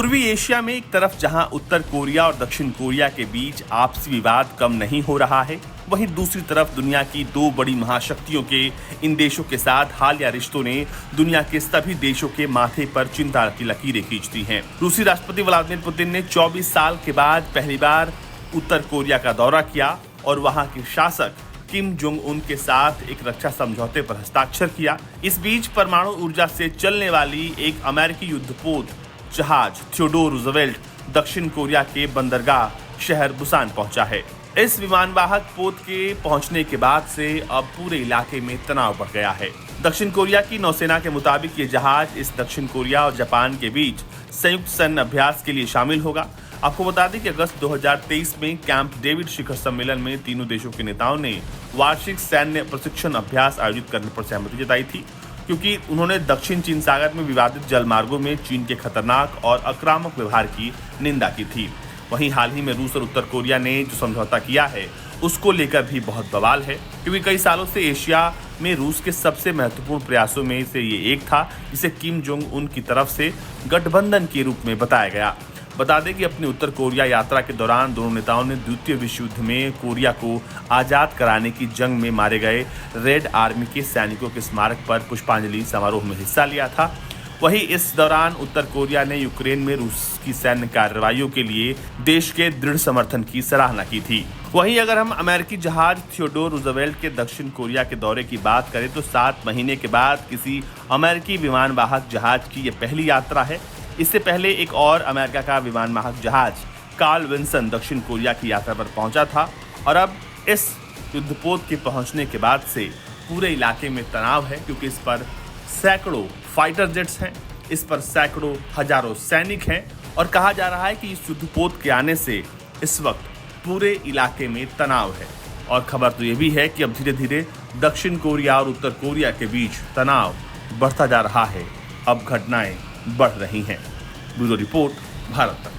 पूर्वी एशिया में एक तरफ जहां उत्तर कोरिया और दक्षिण कोरिया के बीच आपसी विवाद कम नहीं हो रहा है, वहीं दूसरी तरफ दुनिया की दो बड़ी महाशक्तियों के इन देशों के साथ हालिया रिश्तों ने दुनिया के सभी देशों के माथे पर चिंता की लकीरें खींच दी हैं। रूसी राष्ट्रपति व्लादिमीर पुतिन ने 24 साल के बाद पहली बार उत्तर कोरिया का दौरा किया और वहां के शासक किम जोंग उन के साथ एक रक्षा समझौते पर हस्ताक्षर किया। इस बीच परमाणु ऊर्जा से चलने वाली एक अमेरिकी युद्धपोत जहाज थियोडोर रूजवेल्ट दक्षिण कोरिया के बंदरगाह शहर बुसान पहुंचा है। इस विमानवाहक पोत के पहुंचने के बाद से अब पूरे इलाके में तनाव बढ़ गया है। दक्षिण कोरिया की नौसेना के मुताबिक ये जहाज इस दक्षिण कोरिया और जापान के बीच संयुक्त सैन्य अभ्यास के लिए शामिल होगा। आपको बता दें कि अगस्त 2023 में कैंप डेविड शिखर सम्मेलन में तीनों देशों के नेताओं ने वार्षिक सैन्य प्रशिक्षण अभ्यास आयोजित करने पर सहमति जताई थी, क्योंकि उन्होंने दक्षिण चीन सागर में विवादित जलमार्गों में चीन के खतरनाक और आक्रामक व्यवहार की निंदा की थी। वहीं हाल ही में रूस और उत्तर कोरिया ने जो समझौता किया है उसको लेकर भी बहुत बवाल है, क्योंकि कई सालों से एशिया में रूस के सबसे महत्वपूर्ण प्रयासों में से ये एक था, जिसे किम जोंग उन की तरफ से गठबंधन के रूप में बताया गया। बता दें कि अपनी उत्तर कोरिया यात्रा के दौरान दोनों नेताओं ने द्वितीय विश्व युद्ध में कोरिया को आजाद कराने की जंग में मारे गए रेड आर्मी के सैनिकों के स्मारक पर पुष्पांजलि समारोह में हिस्सा लिया था। वहीं इस दौरान उत्तर कोरिया ने यूक्रेन में रूस की सैन्य कार्रवाइयों के लिए देश के दृढ़ समर्थन की सराहना की थी। वहीं अगर हम अमेरिकी जहाज थियोडोर रूजवेल्ट के दक्षिण कोरिया के दौरे की बात करें तो 7 महीने के बाद किसी अमेरिकी विमानवाहक जहाज की यह पहली यात्रा है। इससे पहले एक और अमेरिका का विमानवाहक जहाज कार्ल विल्सन दक्षिण कोरिया की यात्रा पर पहुंचा था और अब इस युद्धपोत के पहुंचने के बाद से पूरे इलाके में तनाव है, क्योंकि इस पर सैकड़ों फाइटर जेट्स हैं, इस पर सैकड़ों हजारों सैनिक हैं और कहा जा रहा है कि इस युद्धपोत के आने से इस वक्त पूरे इलाके में तनाव है। और खबर तो ये भी है कि अब धीरे धीरे दक्षिण कोरिया और उत्तर कोरिया के बीच तनाव बढ़ता जा रहा है। अब घटनाएं बढ़ रही हैं। ब्यूरो रिपोर्ट, भारत तक।